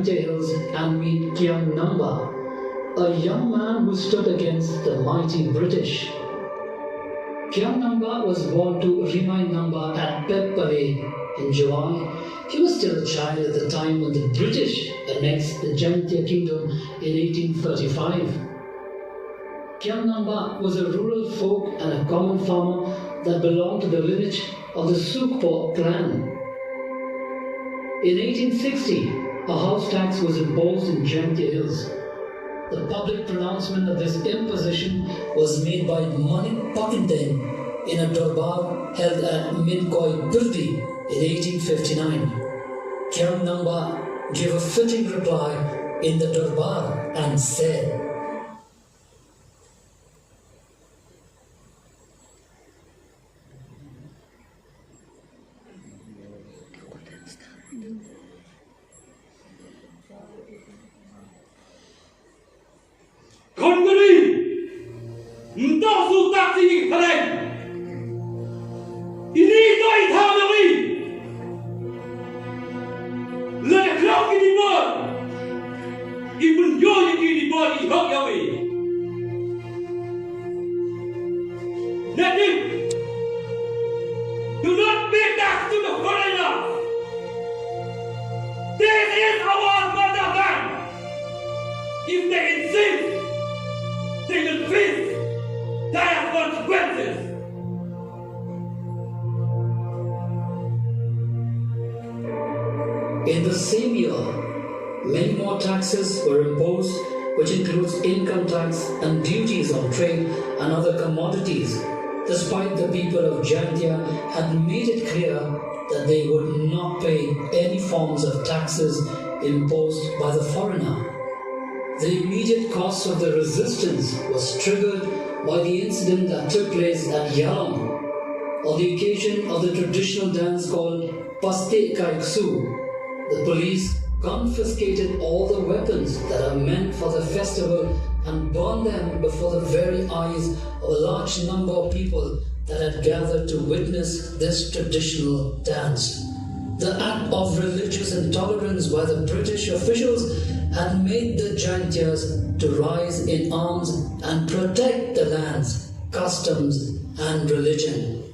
Jaintia Hills and meet Kyung Namba, a young man who stood against the mighty British. Kyung Namba was born to Rimai Namba at Pepale in July. He was still a child at the time when the British annexed the Jaintia Kingdom in 1835. Kyung Namba was a rural folk and a common farmer that belonged to the lineage of the Sukpo clan. In 1860, a house tax was imposed in Jaintia Hills. The public pronouncement of this imposition was made by Manik Pakindeng in a Darbar held at Minkoi Birdi in 1859. Kyung Namba gave a fitting reply in the Darbar and said, do not pay tax to the foreigner. This is our motherland. If they insist, they will face dire consequences. In the same year, many more taxes were imposed, which includes income tax and duties on trade and other commodities, despite the people of Jaintia had made it clear that they would not pay any forms of taxes imposed by the foreigner. The immediate cause of the resistance was triggered by the incident that took place at Yalong, on the occasion of the traditional dance called Paste Kaiksu. The police confiscated all the weapons that are meant for the festival and burned them before the very eyes of a large number of people that had gathered to witness this traditional dance. The act of religious intolerance by the British officials had made the Jaintias to rise in arms and protect the lands, customs and religion.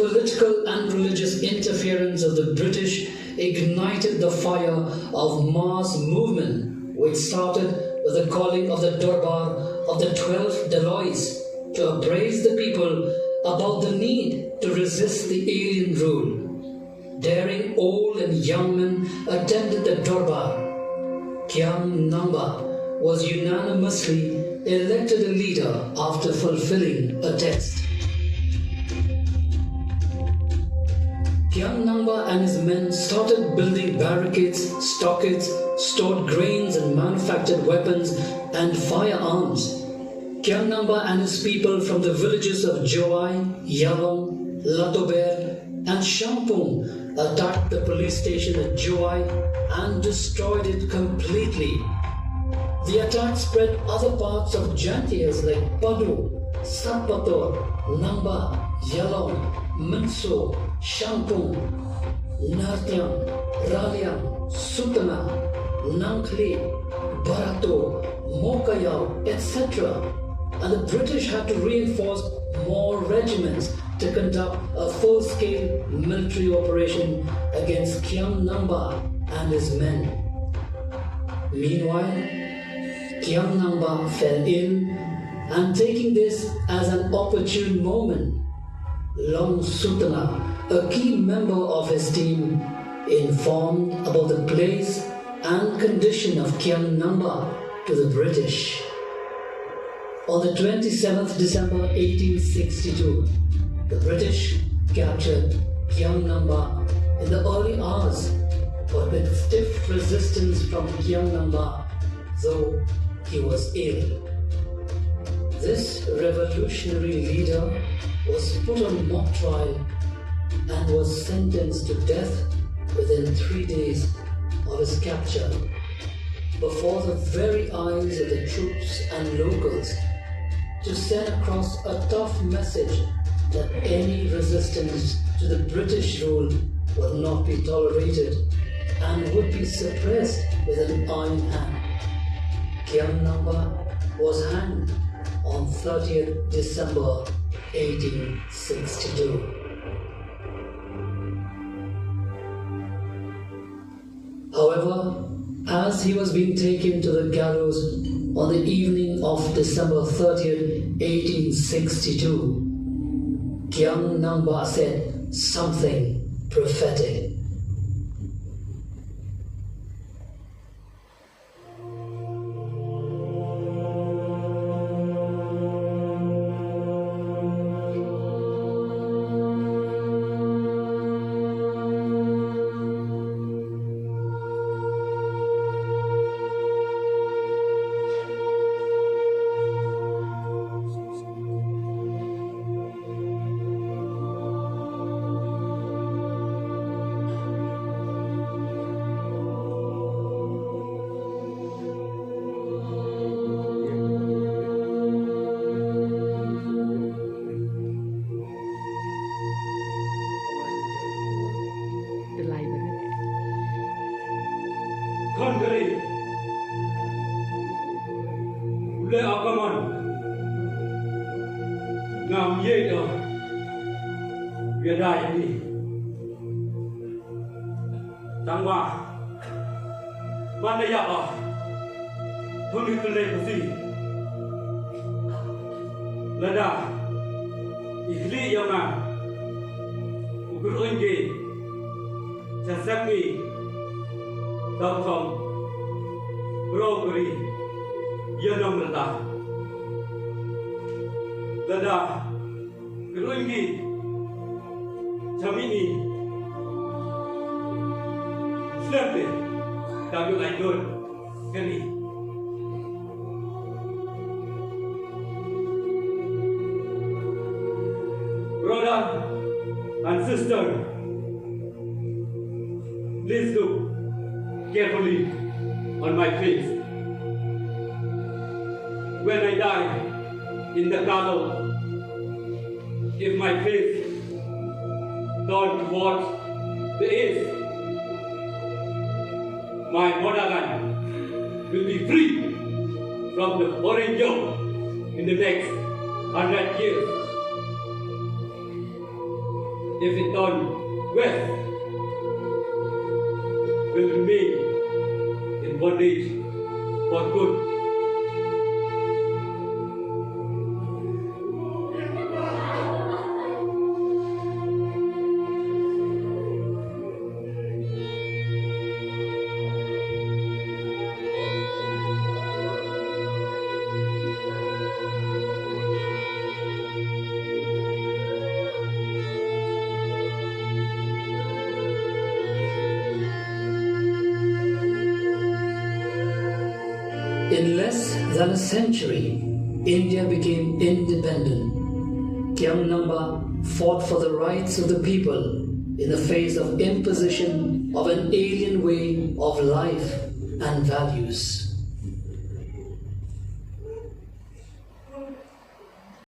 political and religious interference of the British ignited the fire of mass movement, which started with the calling of the Durbar of the 12 Dalois to appraise the people about the need to resist the alien rule. Daring old and young men attended the Durbar. Kyang Namba was unanimously elected a leader after fulfilling a test. Kyang Namba and his men started building barricades, stockades, stored grains and manufactured weapons and firearms. Kyang Namba and his people from the villages of Joai, Yalong, Latober and Shampung attacked the police station at Joai and destroyed it completely. The attack spread other parts of Jantias like Padu, Satpator, Namba, Yalong, Minso, Shampung, Nartyang, Raliang, Sutana, Nangkli, Barato, Mokayao, etc. And the British had to reinforce more regiments to conduct a full-scale military operation against Kyang Namba and his men. Meanwhile, Kyang Namba fell ill, and taking this as an opportune moment, Long Sutana, a key member of his team, informed about the place and condition of Kyang Namba to the British. On the 27th December 1862, the British captured Kyang Namba in the early hours, but with stiff resistance from Kyang Namba, though he was ill. This revolutionary leader was put on mock trial and was sentenced to death within 3 days of his capture, before the very eyes of the troops and locals, to send across a tough message that any resistance to the British rule would not be tolerated and would be suppressed with an iron hand. Kyang Namba was hanged on 30th December 1862. However, as he was being taken to the gallows on the evening of December 30th, 1862, Kyang Namba said something prophetic. Country, le akaman, ngam yeda, yedai ni, tangwa, mana ya ah, thoni kule kasi, lada, ikli yana, ukur onge, sasami. Đào phòng, broccoli, yên ông là đà, cái lối gì, chamini, sleepy, đào được anh luôn, cái gì, brother and sister, please look carefully on my face. When I die in the gallows, if my face turned towards the east, my motherland will be free from the foreign yoke in the next 100 years. if it done well, will remain in bondage for good. In less than a century, India became independent. Kyamnamba fought for the rights of the people in the face of imposition of an alien way of life and values.